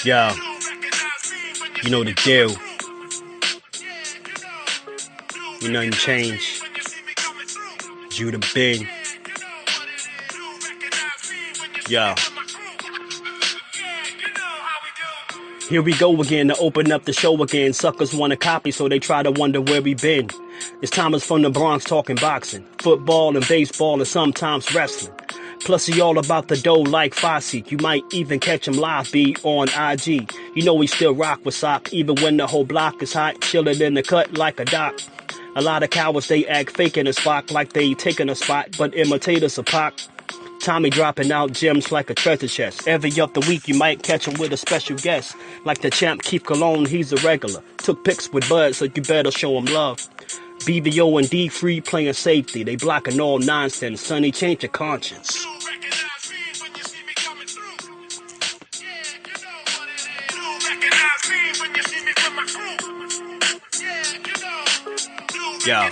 Yo, you know the deal. You nothing changed. You the big. Yo. Here we go again to open up the show again. Suckers want to copy, so they try to wonder where we been. It's Thomas from the Bronx talking boxing, football and baseball and sometimes wrestling. Plus he all about the dough like Fosse. You might even catch him live, be on IG. You know he still rock with sock, even when the whole block is hot. Chillin' in the cut like a doc. A lot of cowards, they act fake in a spot like they taking a spot, but imitators a pop. Tommy dropping out gems like a treasure chest. Every other week you might catch him with a special guest. Like the champ Keith Cologne, he's a regular. Took pics with Bud, so you better show him love. BBO and D-Free playing safety. They blocking all nonsense. Sonny, change your conscience. Yo.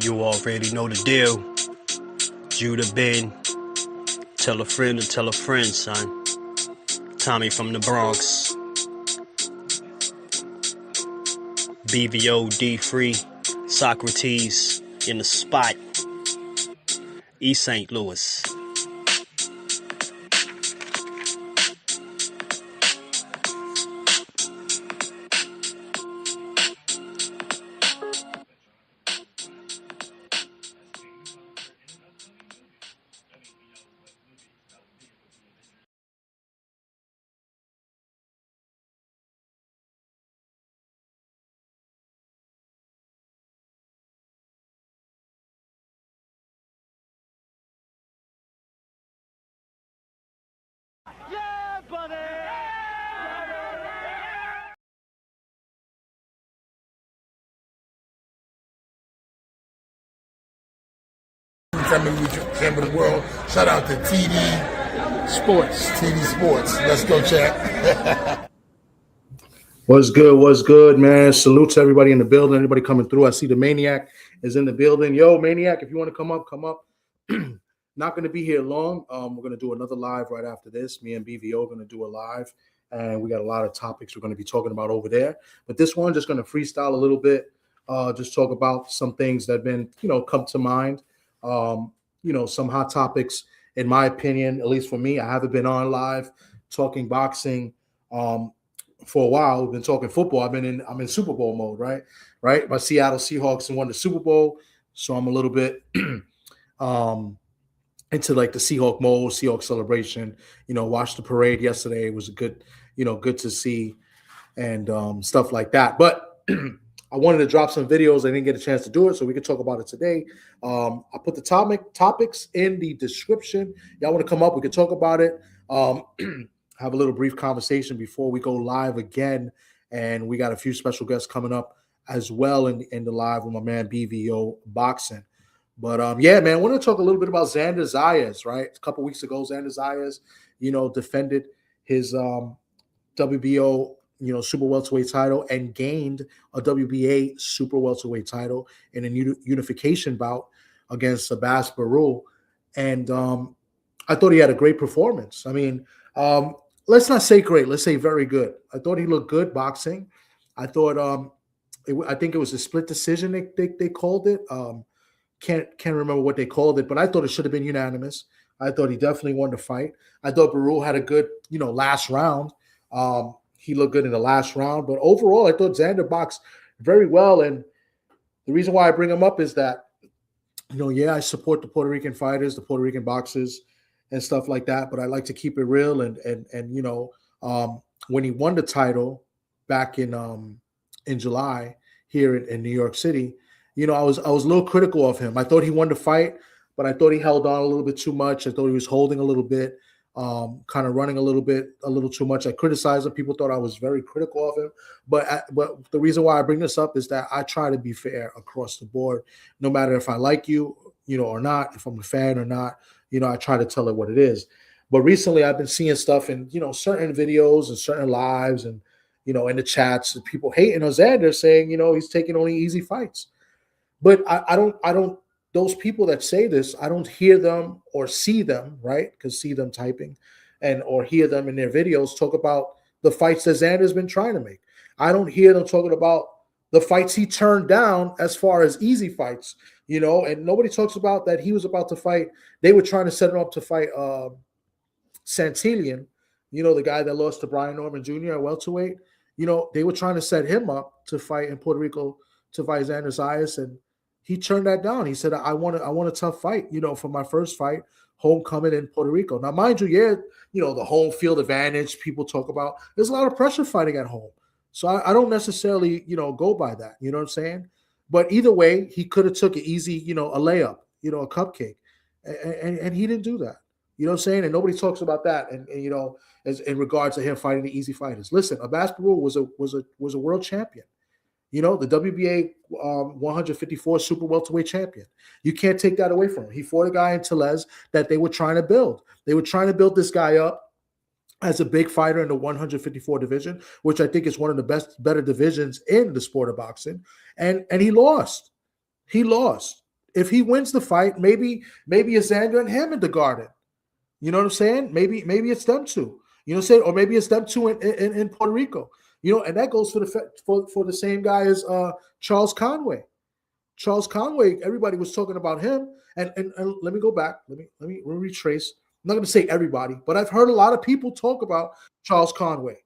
You already know the deal. Judah Ben. Tell a friend to tell a friend, son. Tommy from the Bronx. BVO, D-Free, Socrates in the spot. East St. Louis. Yeah, buddy! Champ of the world. Shout out to TD Sports. TD Sports. Let's go, chat. What's good? What's good, man? Salute to everybody in the building. Anybody coming through? I see the Maniac is in the building. Yo, Maniac, if you want to come up, come up. Not going to be here long. We're going to do another live right after this. Me and BVO are going to do a live, and we got a lot of topics we're going to be talking about over there. But this one, just going to freestyle a little bit. Just talk about some things that have been, come to mind. Some hot topics, in my opinion, at least for me. I haven't been on live talking boxing for a while. We've been talking football. I'm in Super Bowl mode, right? My Seattle Seahawks won the Super Bowl, so I'm a little bit into like the Seahawk mode, Seahawk celebration. Watched the parade yesterday. It was a good to see and stuff like that. But I wanted to drop some videos. I didn't get a chance to do it, so we could talk about it today. I put the topics in the description. Y'all want to come up? We could talk about it. Have a little brief conversation before we go live again. And we got a few special guests coming up as well in the live with my man BVO Boxing. But yeah, man, I want to talk a little bit about Xander Zayas, right? A couple weeks ago, Xander Zayas, defended his WBO, super welterweight title and gained a WBA super welterweight title in a unification bout against Abbas Barul. And I thought he had a great performance. I mean, let's not say great. Let's say very good. I thought he looked good boxing. I thought I think it was a split decision they called it. Can't remember what they called it, but I thought it should have been unanimous. I thought he definitely won the fight. I thought Barul had a good, last round. He looked good in the last round, but overall, I thought Xander boxed very well. And the reason why I bring him up is that, I support the Puerto Rican fighters, the Puerto Rican boxers, and stuff like that. But I like to keep it real. And when he won the title back in July here in New York City, I was a little critical of him. I thought he won the fight, but I thought he held on a little bit too much. I thought he was holding a little bit, kind of running a little too much. I criticized him. People thought I was very critical of him. But the reason why I bring this up is that I try to be fair across the board, no matter if I like you, or not, if I'm a fan or not. I try to tell it what it is. But recently I've been seeing stuff in, certain videos and certain lives and, in the chats, people hating on Xander, saying, he's taking only easy fights. But I don't. Those people that say this, I don't hear them or see them, right? Because see them typing, or hear them in their videos talk about the fights that Xander's been trying to make. I don't hear them talking about the fights he turned down as far as easy fights, and nobody talks about that he was about to fight. They were trying to set him up to fight Santillan, the guy that lost to Brian Norman Jr. at welterweight. They were trying to set him up to fight in Puerto Rico, to fight Xander Zayas, and he turned that down. He said, I want a tough fight, for my first fight, homecoming in Puerto Rico. Now, mind you, the home field advantage people talk about. There's a lot of pressure fighting at home. So I don't necessarily, go by that. You know what I'm saying? But either way, he could have took an easy, a layup, a cupcake. And he didn't do that. You know what I'm saying? And nobody talks about that. And as in regards to him fighting the easy fighters. Listen, Abasparul was a world champion. The WBA 154 super welterweight champion. You can't take that away from him. He fought a guy in Tellez that they were trying to build. They were trying to build this guy up as a big fighter in the 154 division, which I think is one of the better divisions in the sport of boxing. And he lost. He lost. If he wins the fight, maybe it's Xander and him in the Garden. You know what I'm saying? Maybe it's them two. You know what I'm saying? Or maybe it's them two in Puerto Rico. And that goes for the same guy as Charles Conway. Charles Conway, everybody was talking about him. And let me go back. Let me retrace. I'm not going to say everybody, but I've heard a lot of people talk about Charles Conway.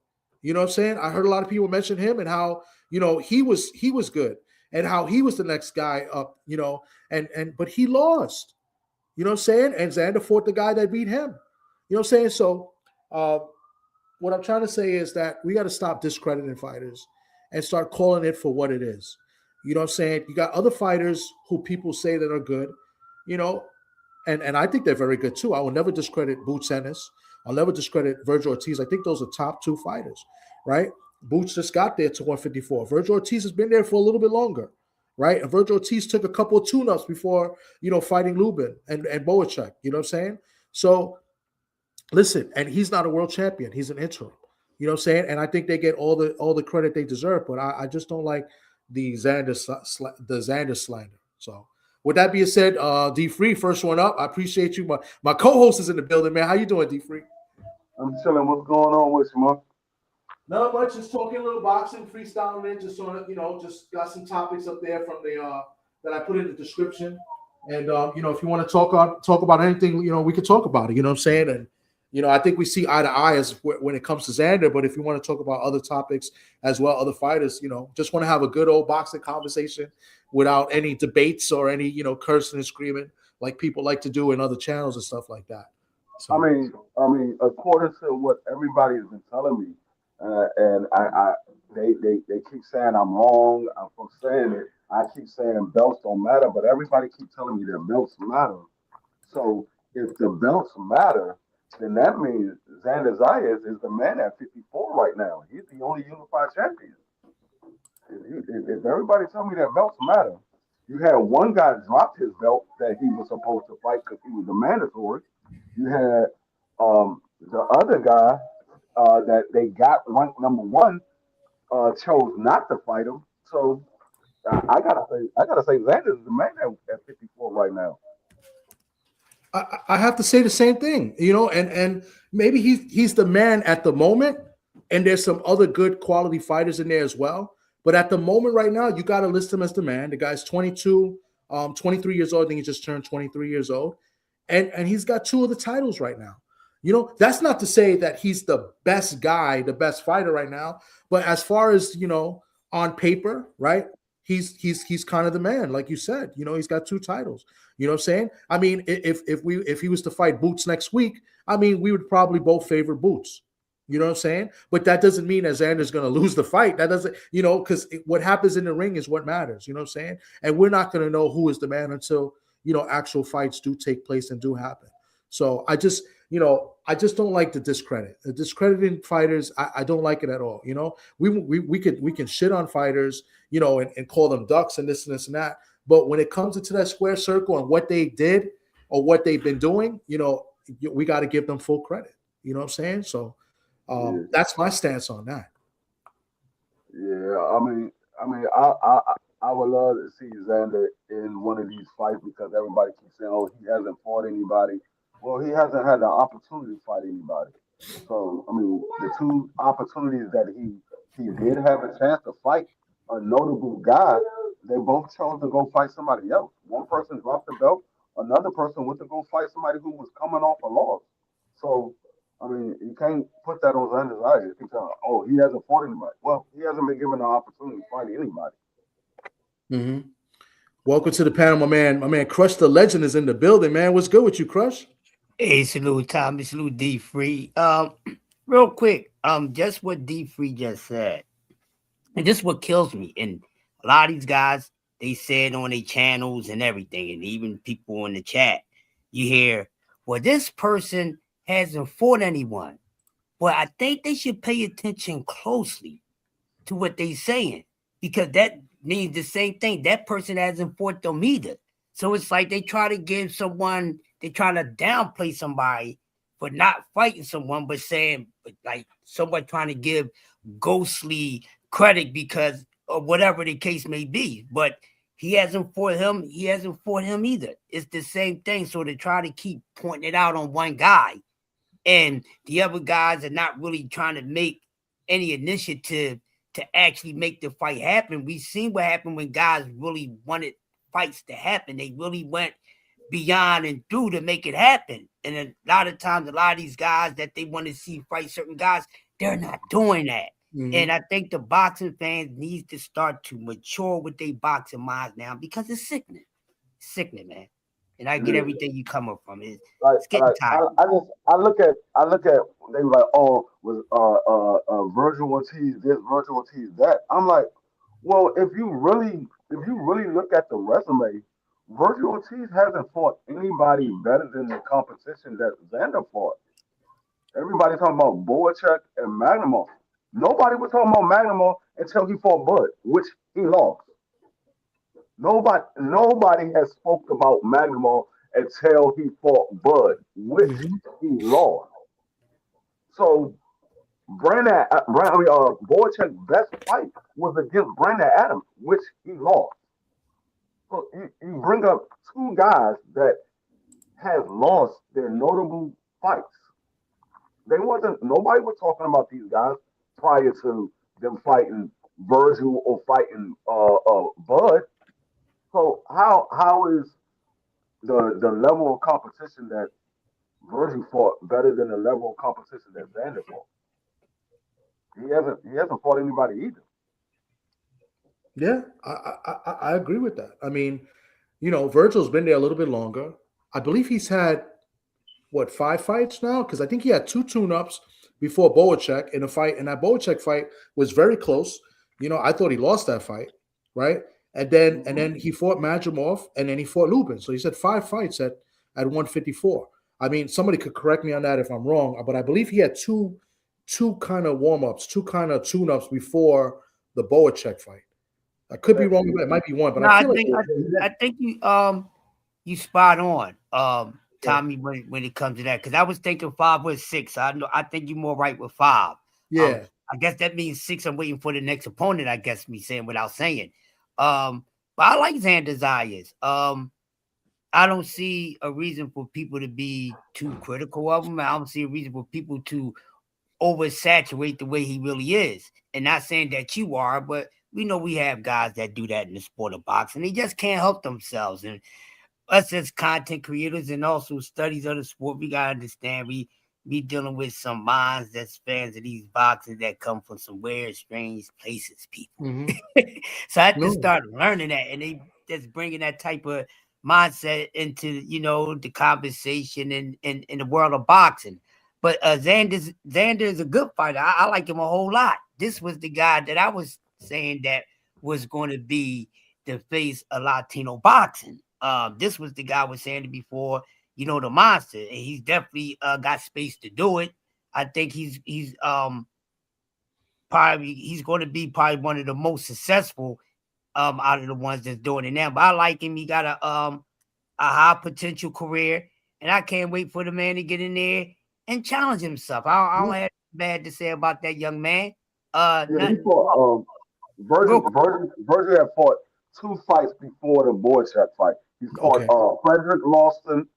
You know what I'm saying? I heard a lot of people mention him and how, he was good and how he was the next guy up, but he lost. You know what I'm saying? And Xander fought the guy that beat him. You know what I'm saying? So what I'm trying to say is that we got to stop discrediting fighters and start calling it for what it is. You know what I'm saying? You got other fighters who people say that are good, and I think they're very good too. I will never discredit Boots Ennis. I'll never discredit Virgil Ortiz. I think those are top two fighters, right? Boots just got there to 154. Virgil Ortiz has been there for a little bit longer, right? And Virgil Ortiz took a couple of tune-ups before, fighting Lubin and Boacek. You know what I'm saying? So listen, and he's not a world champion. He's an interim. You know what I'm saying? And I think they get all the credit they deserve, but I just don't like the Xander slander. So with that being said, D Free, first one up. I appreciate you. My co-host is in the building, man. How you doing, D Free? I'm chilling. What's going on with you, man? Not much. Just talking a little boxing, freestyling, just on it. Just got some topics up there from the that I put in the description. And if you want to talk about anything, we could talk about it. You know what I'm saying? And I think we see eye to eye as when it comes to Xander. But if you want to talk about other topics as well, other fighters, just want to have a good old boxing conversation without any debates or any, cursing and screaming like people like to do in other channels and stuff like that. So, I mean, according to what everybody has been telling me, and they keep saying I'm wrong. I'm from saying it. I keep saying belts don't matter, but everybody keeps telling me that belts matter. So if the belts matter, then that means Xander Zayas is the man at 54 right now. He's the only unified champion. If everybody tell me that belts matter, you had one guy drop his belt that he was supposed to fight because he was a mandatory. You had the other guy that they got ranked number one chose not to fight him. So I gotta say Xander is the man at 54 right now. I have to say the same thing, and maybe he's the man at the moment, and there's some other good quality fighters in there as well. But at the moment right now, you got to list him as the man. The guy's 22, 23 years old. I think he just turned 23 years old. And he's got two of the titles right now. That's not to say that he's the best guy, the best fighter right now. But as far as, on paper, right, he's kind of the man, like you said. He's got two titles. You know what I'm saying? I mean, if he was to fight Boots next week, I mean, we would probably both favor Boots. You know what I'm saying? But that doesn't mean that Xander's going to lose the fight. That doesn't, because what happens in the ring is what matters. You know what I'm saying? And we're not going to know who is the man until, actual fights do take place and do happen. So I just don't like the discredit. The discrediting fighters, I don't like it at all. We can shit on fighters, and call them ducks and this and this and that. But when it comes into that square circle and what they did or what they've been doing, we got to give them full credit. You know what I'm saying? So that's my stance on that. Yeah, I would love to see Xander in one of these fights because everybody keeps saying, "Oh, he hasn't fought anybody." Well, he hasn't had the opportunity to fight anybody. So, I mean, the two opportunities that he did have a chance to fight a notable guy, they both chose to go fight somebody else. One person dropped the belt, another person went to go fight somebody who was coming off a loss. So, I mean, you can't put that on Xander's eyes. You can tell, oh, he hasn't fought anybody. Well, he hasn't been given the opportunity to fight anybody. Mm-hmm. Welcome to the panel, my man. My man, Crush the Legend is in the building, man. What's good with you, Crush? Hey, salute Tommy, salute D Free. Real quick, just what D Free just said, and this is what kills me. And a lot of these guys, they said on their channels and everything, and even people in the chat, you hear, well, this person hasn't fought anyone. Well, I think they should pay attention closely to what they're saying, because that means the same thing. That person hasn't fought them either. So it's like they try to downplay somebody for not fighting someone, but saying, like, someone trying to give ghostly credit because of whatever the case may be. But he hasn't fought him either. It's the same thing. So to try to keep pointing it out on one guy, and the other guys are not really trying to make any initiative to actually make the fight happen. We've seen what happened when guys really wanted fights to happen. They really went beyond and through to make it happen. And a lot of times, a lot of these guys that they want to see fight certain guys, they're not doing that. Mm-hmm. And I think the boxing fans need to start to mature with their boxing minds now, because it's sickening. It's sickening, man. And I get everything you come up from. It's getting tired. I look at they were like, oh, was Virgil Ortiz this, Virgil Ortiz that. I'm like, well, if you really look at the resume, Virgil Ortiz hasn't fought anybody better than the competition that Xander fought. Everybody talking about Boachek and Magnumov. Nobody was talking about Magnumov until he fought Bud, which he lost. Nobody has spoke about Magnumov until he fought Bud, which he lost. So Boachek's best fight was against Brandon Adams, which he lost. So you bring up two guys that have lost their notable fights. Nobody was talking about these guys prior to them fighting Virgil or fighting Bud. So how is the level of competition that Virgil fought better than the level of competition that Xander fought? He hasn't fought anybody either. Yeah, I agree with that. I mean, Virgil's been there a little bit longer. I believe he's had 5 fights now, because I think he had 2 tune-ups before Boachek in a fight, and that Boachek fight was very close. I thought he lost that fight, right? And then he fought Madrimov, and then he fought Lubin. So he said 5 fights at 154. I mean, somebody could correct me on that if I'm wrong, but I believe he had two kind of warm-ups, 2 kind of tune-ups before the Boachek fight. I could be wrong, but it might be 1. But I think you spot on, Tommy, when it comes to that, because I was thinking 5 or 6. I think you're more right with 5. Yeah, I guess that means 6. I'm waiting for the next opponent. I guess me saying without saying. But I like Xander's eyes. I don't see a reason for people to be too critical of him. I don't see a reason for people to oversaturate the way he really is. And not saying that you are, but we know we have guys that do that in the sport of boxing. They just can't help themselves. And us as content creators and also studies of the sport, we gotta understand we dealing with some minds that's fans of these boxers that come from some weird, strange places, people. Mm-hmm. So I had to start learning that, and they just bringing that type of mindset into the conversation in the world of boxing. But Xander is a good fighter. I like him a whole lot. This was the guy that I was saying that was going to be the face of Latino boxing. This was the guy I was saying before, the monster, and he's definitely got space to do it. I think he's going to be probably one of the most successful out of the ones that's doing it now. But I like him. He got a high potential career, and I can't wait for the man to get in there and challenge himself. I don't have bad to say about that young man. He fought Virgil had fought 2 fights before the Boychuk fight. He fought Frederick Lawson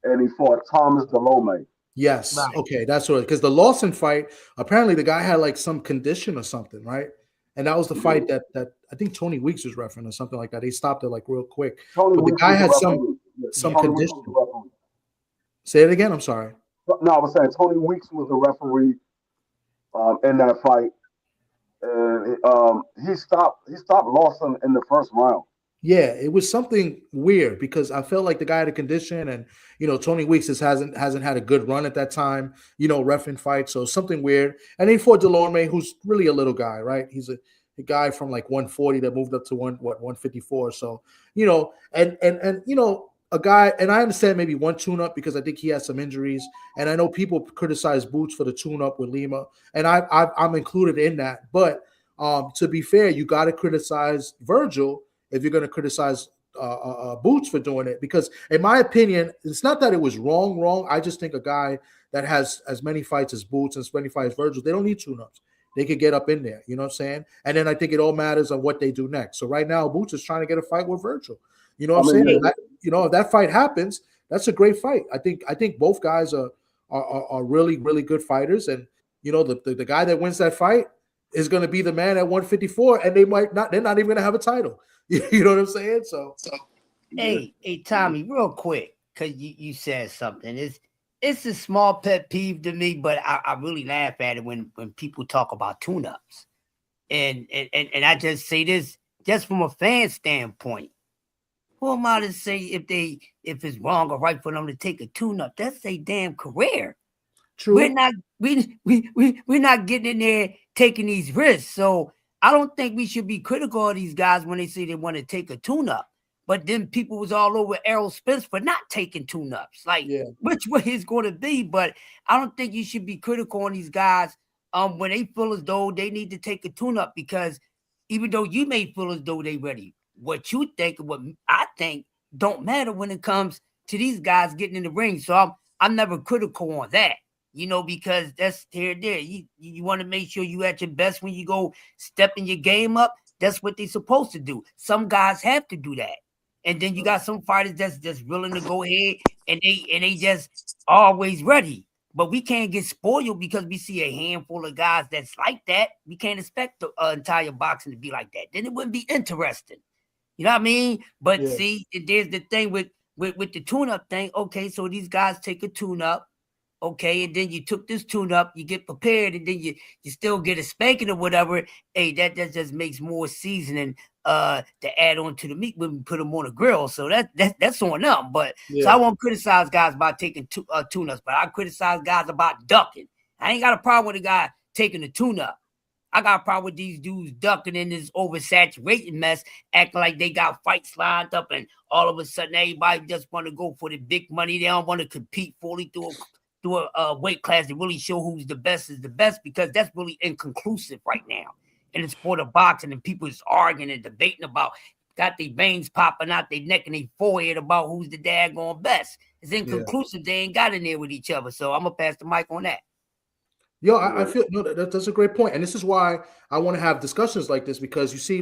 and he fought Thomas Delome. Yes. Right. Okay, that's what. Because the Lawson fight, apparently the guy had like some condition or something, right? And that was the fight that I think Tony Weeks was referencing or something like that. He stopped it like real quick. Tony But the Weeks guy was had the some Tony Weeks condition. was the referee. Say it again. I'm sorry. No, I was saying Tony Weeks was the referee in that fight, and he stopped Lawson in the first round. Yeah, it was something weird because I felt like the guy had a condition, and Tony Weeks hasn't had a good run at that time, reffing fights, so something weird. And he fought Delorme, who's really a little guy, right? He's a guy from like 140 that moved up to 154. So and a guy, and I understand maybe one tune-up because I think he has some injuries, and I know people criticize Boots for the tune-up with Lima, and I'm included in that. But to be fair, you got to criticize Virgil if you're going to criticize Boots for doing it, because in my opinion, it's not that it was wrong. I just think a guy that has as many fights as Boots and as many fights as Virgil, they don't need tune-ups. They could get up in there, you know what I'm saying? And then I think it all matters on what they do next. So right now, Boots is trying to get a fight with Virgil. You know what I'm saying? If that fight happens, that's a great fight. I think both guys are really, really good fighters. And the guy that wins that fight is going to be the man at 154, and they're not even going to have a title. You know what I'm saying? So hey, Tommy, real quick, because you said something. It's a small pet peeve to me, but I really laugh at it when people talk about tune-ups. And I just say this just from a fan standpoint. Who am I to say if it's wrong or right for them to take a tune-up? That's their damn career. True. We're not getting in there taking these risks. So I don't think we should be critical of these guys when they say they want to take a tune-up. But then people was all over Errol Spence for not taking tune-ups. Which way it's going to be. But I don't think you should be critical on these guys when they feel as though they need to take a tune-up, because even though you may feel as though they ready, what you think and what I think don't matter when it comes to these guys getting in the ring. So I'm never critical on that. Because that's here and there. You want to make sure you at your best when you go stepping your game up. That's what they're supposed to do. Some guys have to do that. And then you got some fighters that's just willing to go ahead and they just always ready. But we can't get spoiled because we see a handful of guys that's like that. We can't expect the entire boxing to be like that. Then it wouldn't be interesting. You know what I mean? But see, there's the thing with the tune-up thing. Okay, so these guys take a tune-up. Okay, and then you took this tune-up, you get prepared, and then you still get a spanking or whatever. Hey, that just makes more seasoning to add on to the meat when we put them on a grill. So that's on them. But so I won't criticize guys about taking tune-ups, but I criticize guys about ducking. I ain't got a problem with a guy taking a tune-up. I got a problem with these dudes ducking in this oversaturated mess, acting like they got fights lined up, and all of a sudden everybody just want to go for the big money. They don't want to compete fully through a weight class to really show who's the best is the best, because that's really inconclusive right now. And it's for the boxing, and people is arguing and debating about, got their veins popping out their neck and their forehead about who's the daggone best. It's inconclusive. They ain't got in there with each other. So I'm going to pass the mic on that. Yo, I feel that's a great point. And this is why I want to have discussions like this, because you see,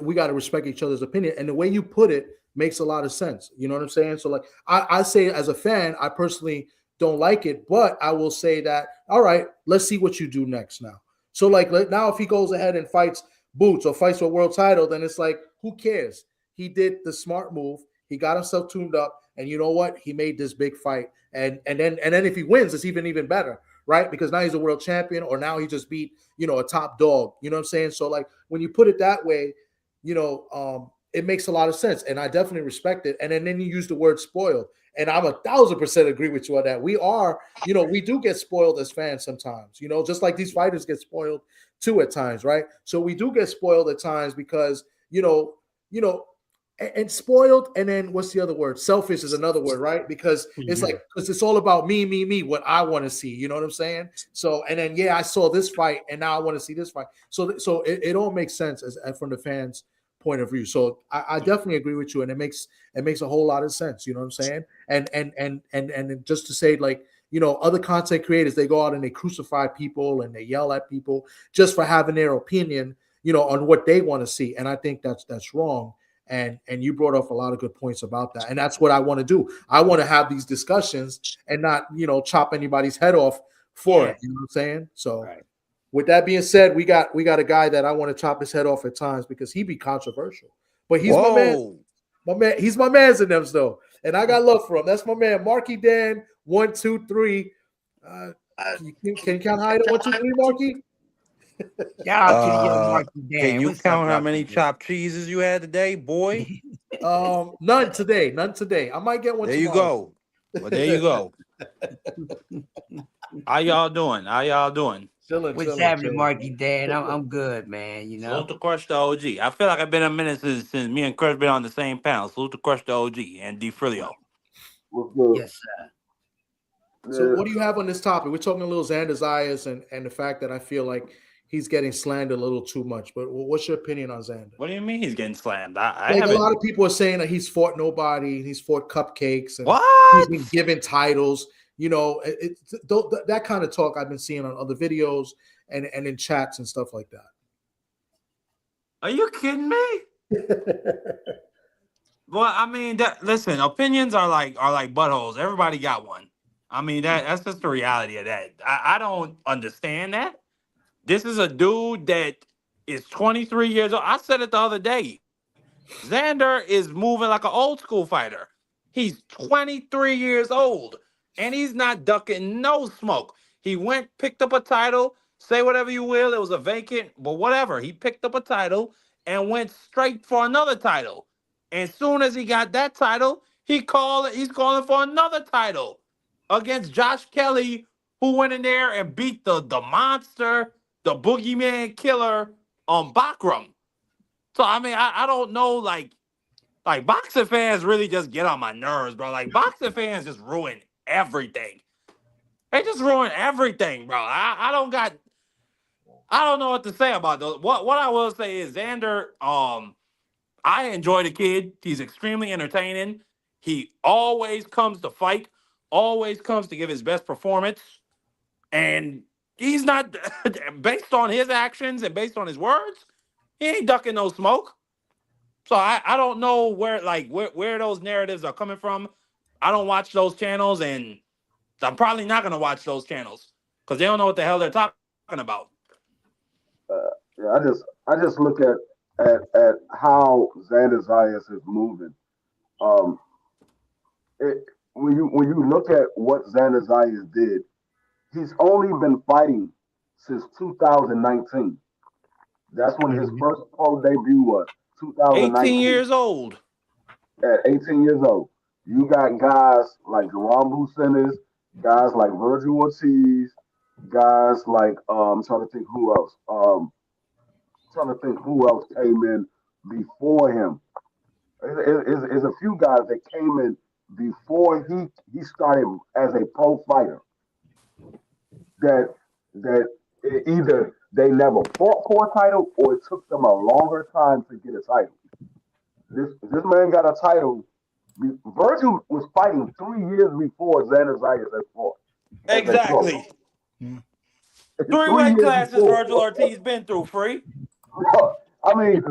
we got to respect each other's opinion. And the way you put it makes a lot of sense. You know what I'm saying? So I say as a fan, I personally don't like it, but I will say that, all right, let's see what you do next now. So now if he goes ahead and fights Boots or fights for a world title, then it's like, who cares? He did the smart move. He got himself tuned up, and you know what? He made this big fight. And then if he wins, it's even better, right? Because now he's a world champion, or now he just beat, a top dog. You know what I'm saying? So when you put it that way, it makes a lot of sense. And I definitely respect it. And then you use the word spoiled. And I'm 1,000% agree with you on that. We are, we do get spoiled as fans sometimes, just like these fighters get spoiled too at times, right? So we do get spoiled at times because, and spoiled, and then what's the other word? Selfish is another word, right? Because it's because it's all about me, what I want to see. You know what I'm saying? So, and then I saw this fight, and now I want to see this fight. So it all makes sense as from the fans' point of view. So I definitely agree with you, and it makes a whole lot of sense. You know what I'm saying? And just to say, other content creators, they go out and they crucify people and they yell at people just for having their opinion. on what they want to see. And I think that's wrong. And you brought up a lot of good points about that. And that's what I want to do. I want to have these discussions and not, chop anybody's head off for it. You know what I'm saying? So with that being said, we got a guy that I want to chop his head off at times because he be controversial. But he's my man. My man, he's my man's in them though. And I got love for him. That's my man, Marky Dan. 1, 2, 3. Can you count high to 1, 2, 3, Marky? Shout out to the young Marky Dan. Can you What's count up, how many Marky? chopped cheeses you had today, boy? None today. I might get one. There tomorrow. you go. Well, there you go. How y'all doing? What's happening, Marky Dan? I'm good, man. Salute to Crush the OG. I feel like I've been a minute since me and Crush been on the same panel. Salute to Crush the OG and D Frilio. Yes, sir. So what do you have on this topic? We're talking a little Xander Zayas and the fact that I feel like he's getting slandered a little too much. But what's your opinion on Xander? What do you mean he's getting slammed? A lot of people are saying that he's fought nobody, he's fought cupcakes, and what? He's been given titles. That kind of talk I've been seeing on other videos and in chats and stuff like that. Are you kidding me? Well, I mean, listen, opinions are like buttholes. Everybody got one. I mean, that's just the reality of that. I don't understand that. This is a dude that is 23 years old. I said it the other day. Xander is moving like an old school fighter. He's 23 years old, and he's not ducking no smoke. He went, picked up a title. Say whatever you will. It was a vacant, but whatever. He picked up a title and went straight for another title. And soon as he got that title, he's calling for another title against Josh Kelly, who went in there and beat the monster, the boogeyman killer on Bakram. So, I mean, I don't know, like boxing fans really just get on my nerves, bro. Like, boxing fans just ruin everything. They just ruin everything, bro. I don't know what to say about those. What I will say is Xander, I enjoy the kid. He's extremely entertaining. He always comes to fight, always comes to give his best performance. And he's not, based on his actions and based on his words, he ain't ducking no smoke. So I don't know where those narratives are coming from. I don't watch those channels, and I'm probably not going to watch those channels because they don't know what the hell they're talking about. I just look at how Xander Zayas is moving. When you look at what Xander Zayas did, he's only been fighting since 2019. That's when his first pro debut was. 2019. 18 years old. At 18 years old. You got guys like Jerome Bucenis, guys like Virgil Ortiz, guys like I'm trying to think who else. Who else came in before him. There's a few guys that came in before he started as a pro fighter. That either they never fought for a title or it took them a longer time to get a title. This man got a title. Virgil was fighting 3 years before Xander Zayas had fought. Exactly. 3 weight classes Virgil Ortiz been through, free. I mean,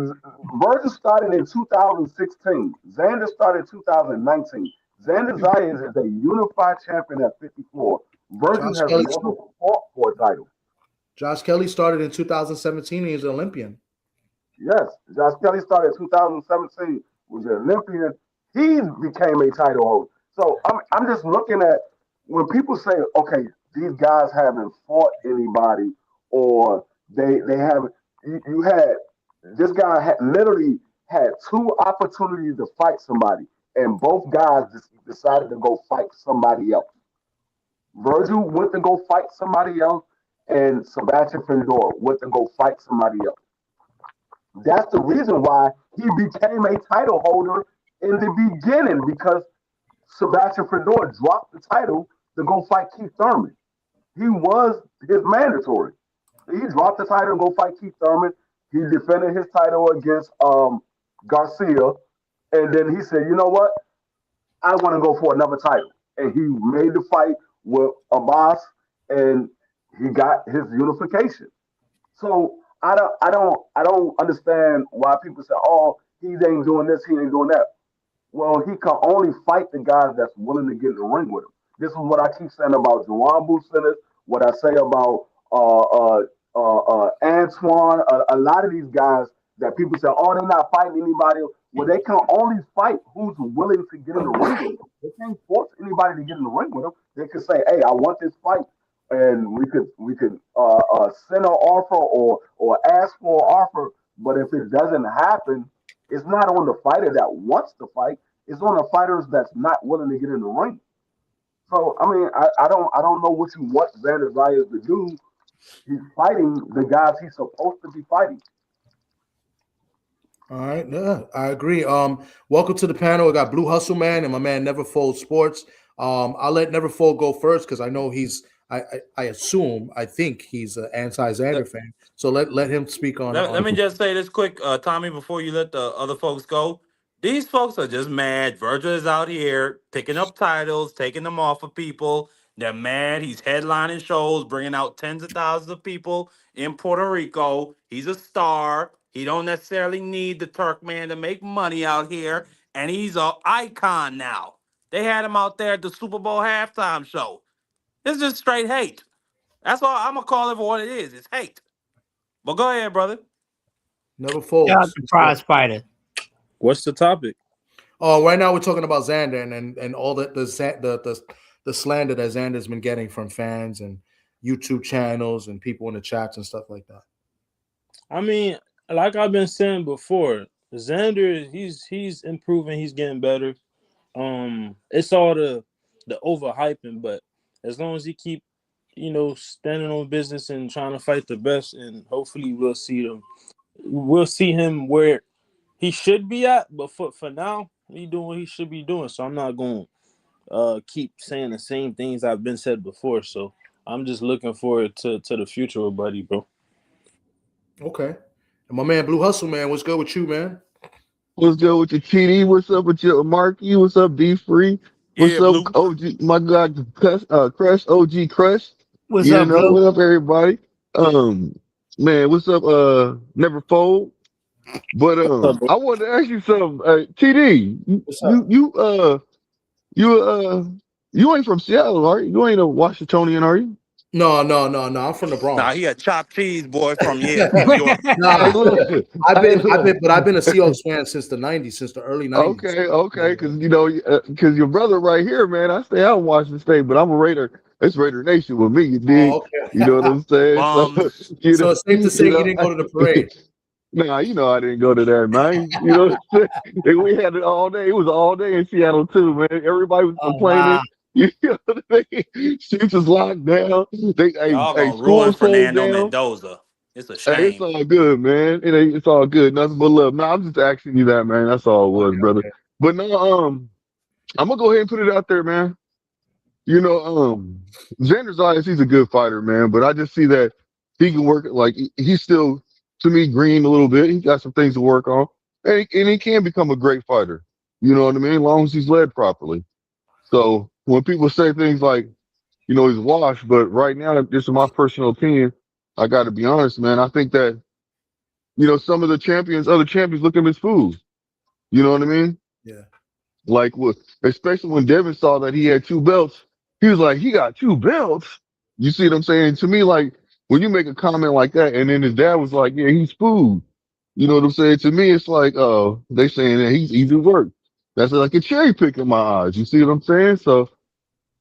Virgil started in 2016. Xander started in 2019. Xander Zayas is a unified champion at 54. Virgil has never fought for a title. Josh Kelly started in 2017. He's an Olympian. Yes, Josh Kelly started in 2017. Was an Olympian. He became a title holder. So I'm just looking at when people say, okay, these guys haven't fought anybody, or they haven't. You had this guy literally had 2 opportunities to fight somebody, and both guys decided to go fight somebody else. Virgil went to go fight somebody else, and Sebastian Fedor went to go fight somebody else. That's the reason why he became a title holder in the beginning, because Sebastian Fedor dropped the title to go fight Keith Thurman. He was his mandatory. He dropped the title and go fight Keith Thurman. He defended his title against Garcia, and then he said, "You know what? I want to go for another title." And he made the fight with Abbas, and he got his unification. So I don't understand why people say, oh, he ain't doing this, he ain't doing that. Well, he can only fight the guys that's willing to get in the ring with him. This is what I keep saying about Jerron Booth, what I say about Antoine. A lot of these guys that people say, oh, they're not fighting anybody. Well, they can only fight who's willing to get in the ring with them. They can't force anybody to get in the ring with them. They can say, hey, I want this fight. And we could send an offer or ask for an offer, but if it doesn't happen, it's not on the fighter that wants to fight. It's on the fighters that's not willing to get in the ring. So I mean, I don't know what you want Xander Zayas to do. He's fighting the guys he's supposed to be fighting. All right, yeah, I agree. Welcome to the panel. I got Blue Hustle Man and my man Never Fold Sports. I'll let Never Fold go first because I know he's. I think he's an anti-Xander fan. So let him speak on. Let me just say this quick, Tommy, before you let the other folks go. These folks are just mad. Virgil is out here picking up titles, taking them off of people. They're mad. He's headlining shows, bringing out tens of thousands of people in Puerto Rico. He's a star. He don't necessarily need the Turk man to make money out here, and he's an icon now. They had him out there at the Super Bowl halftime show. It's just straight hate. That's all I'm gonna call it for what it is. It's hate. But go ahead, brother. Never Fold. Shout out to Prize Fighter. What's the topic? Oh, right now we're talking about Xander and all the slander that Xander's been getting from fans and YouTube channels and people in the chats and stuff like that. I mean, like I've been saying before, Xander, he's improving, he's getting better. It's all the overhyping, but as long as he keep, standing on business and trying to fight the best, and hopefully we'll see him where he should be at. But for now, he doing what he should be doing. So I'm not going to keep saying the same things I've been said before. So I'm just looking forward to the future with Buddy, bro. Okay. And my man Blue Hustle, man, what's good with you, man? What's good with your TD? What's up with your Marky? What's up, B Free? What's up, Blue. OG? My God, Crush, OG Crush. What's up, Blue? What up, everybody? Man, what's up? Never Fold. But I wanted to ask you something. TD, you ain't from Seattle, are you? You ain't a Washingtonian, are you? No. I'm from the Bronx. Nah, he a chopped cheese boy from New York. Nah, Hey, look. I've been a Seahawks fan since the early 90s. Okay, because your brother right here, man, I stay out in Washington State, but I'm a Raider. It's Raider Nation with me, you dig? Okay. You know what I'm saying? So it's safe to say you didn't go to the parade. Nah, I didn't go to that, man. You know what I'm saying? We had it all day. It was all day in Seattle too, man. Everybody was complaining. Wow. You know what I mean? Streets was locked down. Y'all gonna ruin Schools closed Fernando down. Mendoza. It's a Hey, it's shame. all good, man. It's all good. Nothing but love. No, I'm just asking you that, man. That's all it was, brother. Okay. But no, I'm gonna go ahead and put it out there, man. Xander Zayas, he's a good fighter, man. But I just see that he can work. Like he's still, to me, green a little bit. He got some things to work on, and he can become a great fighter. You know what I mean? As long as he's led properly. So when people say things like, he's washed, but right now, this is my personal opinion. I got to be honest, man. I think that, some of the other champions look at him as fools. You know what I mean? Yeah. Like, especially when Devin saw that he had 2 belts, he was like, he got 2 belts. You see what I'm saying? To me, like, when you make a comment like that, and then his dad was like, yeah, he's food. You know what I'm saying? To me, it's like, they saying that he's easy work. That's like a cherry pick in my eyes. You see what I'm saying? So,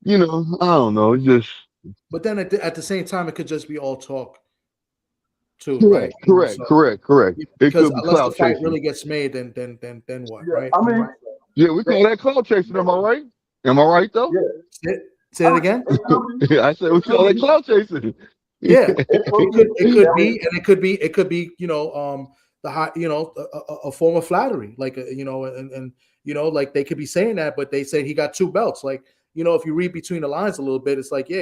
I don't know. It's just. But then at the same time, it could just be all talk, too, Correct, right? correct. It Because could be unless the clout fight chasing. really gets made, then what, Yeah, right? I mean, Yeah, we call that clout chasing. Am I right? Am I right though? yeah. Say it again. I said we call that clout chasing. Yeah, it could be, and it could be, the high, a form of flattery, like, and like they could be saying that, but they say he got 2 belts, like, if you read between the lines a little bit, it's like, yeah,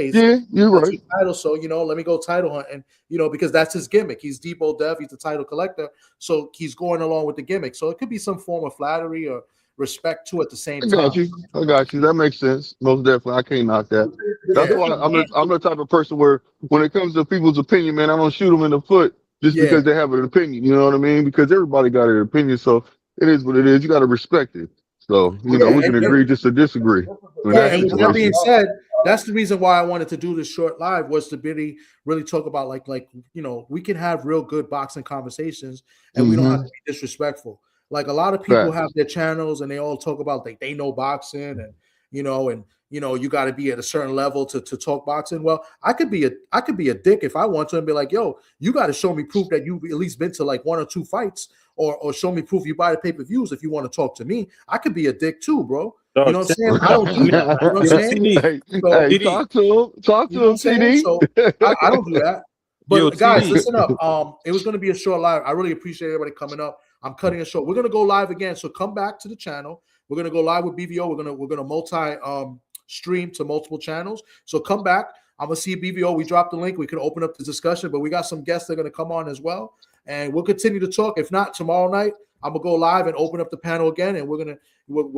you're right. 2 titles, so let me go title hunt, and because that's his gimmick. He's Debo Dev, he's the title collector, so he's going along with the gimmick. So it could be some form of flattery or respect too at the same time. I got you. That makes sense. Most definitely, I can't knock that. That's why I'm the type of person where when it comes to people's opinion, man, I don't shoot them in the foot just Yeah, because they have an opinion. You know what I mean? Because everybody got an opinion, so it is what it is. You got to respect it. So yeah, we can agree just to disagree in yeah. that And Hey, with that being situation. said, that's the reason why I wanted to do this short live was to really talk about like we can have real good boxing conversations, and we don't have Mm-hmm. to be disrespectful. Like a lot of people have Facts. their channels and they all talk about like they know boxing and you got to be at a certain level to talk boxing. Well, I could be a dick if I want to and be like, yo, you got to show me proof that you've at least been to like 1 or 2 fights, or show me proof you buy the pay-per-views if you want to talk to me. I could be a dick too, bro. You Dog, know what I'm saying? I don't do that. You know what yo, I'm saying? TD, Hey, So hey, TD, talk to him. Talk you to know what I'm him, saying? TD. So I don't do that. yo, But guys, TD. listen up. It was going to be a short live. I really appreciate everybody coming up. I'm cutting it short. We're going to go live again. So come back to the channel. We're going to go live with BVO. We're gonna multi stream to multiple channels. So come back. I'm gonna see BVO. We dropped the link. We can open up the discussion, but we got some guests that are going to come on as well, and we'll continue to talk. If not tomorrow night, I'm gonna go live and open up the panel again, and we're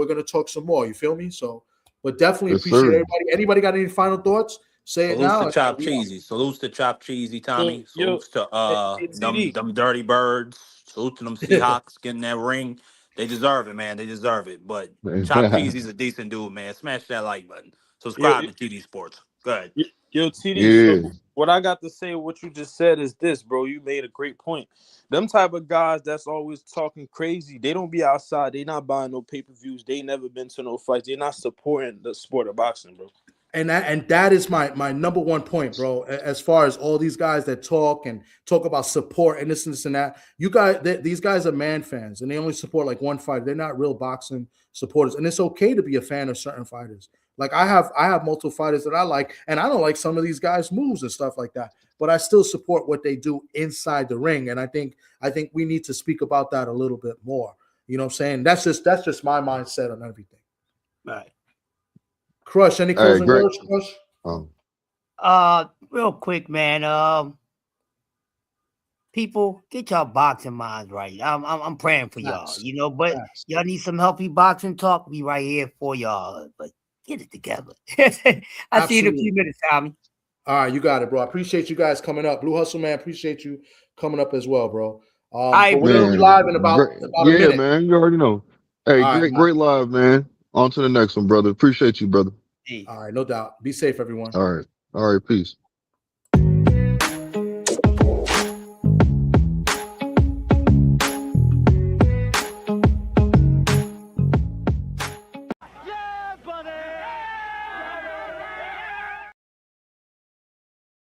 gonna talk some more. You feel me? So, but definitely Yes, appreciate sir. everybody. Anybody got any final thoughts? Say it Salutes now. to And Chop we out. Cheesy. Salutes to Chop Cheesy, Yo, Tommy. yo, Salutes to hey, them TD. dirty birds. Salute to them Seahawks getting that ring. They deserve it, man. They deserve it. But Chop Cheesy's a decent dude, man. Smash that like button. Yo, Subscribe to TD Sports. Go ahead. Yo, TD. So Yeah. what I got to say, what you just said is this, bro. You made a great point. Them type of guys that's always talking crazy, they don't be outside. They not buying no pay-per-views. They never been to no fights. They're not supporting the sport of boxing, bro. And that is my number one point, bro. As far as all these guys that talk about support and this and that, these guys are man fans and they only support like one fight. They're not real boxing supporters, and it's okay to be a fan of certain fighters. Like I have multiple fighters that I like, and I don't like some of these guys' moves and stuff like that, but I still support what they do inside the ring. And I think we need to speak about that a little bit more. You know what I'm saying? That's just my mindset on everything. all right. Crush, any Hey, closing great. words, Crush? Real quick, man. People, get y'all boxing minds right. I'm praying for y'all, Facts. you know, but Facts. y'all need some healthy boxing talk. We right here for y'all. But get it together. I'll see you in a few minutes, Tommy. All right, you got it, bro. I appreciate you guys coming up. Blue Hustle Man, appreciate you coming up as well, bro. right, But we're gonna be live in Man, great. about a Yeah, minute. man. You already know. Hey, All right, great live, man. On to the next one, brother. Appreciate you, brother. Peace. all right, no doubt. Be safe, everyone. All right. All right. Peace.